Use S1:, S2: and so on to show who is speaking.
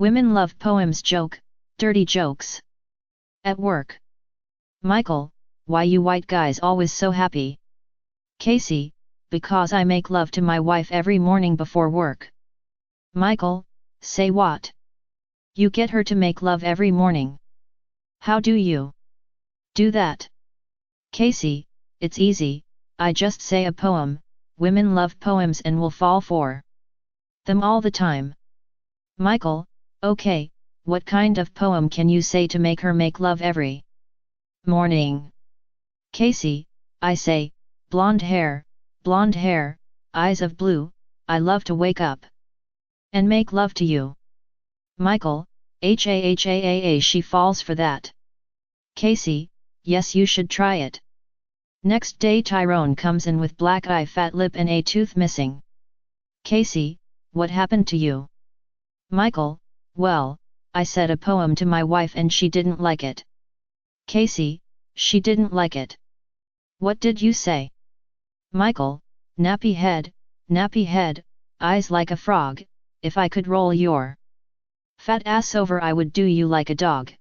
S1: Women love poems. Dirty jokes. At work. Michael, why you white guys always so happy? Casey, because I make love to my wife every morning before work. Michael, say what? You get her to make love every morning. How do you do that? Casey, it's easy, I just say a poem. Women love poems and will fall for them all the time. Michael, okay, what kind of poem can you say to make her make love every morning? Casey, I say, blonde hair, eyes of blue, I love to wake up and make love to you. Michael, she falls for that. Casey, yes, you should try it. Next day Tyrone comes in with black eye, fat lip and a tooth missing. Casey, what happened to you? Michael, well, I said a poem to my wife and she didn't like it. Casey, she didn't like it. What did you say? Michael, nappy head, eyes like a frog, if I could roll your fat ass over I would do you like a dog.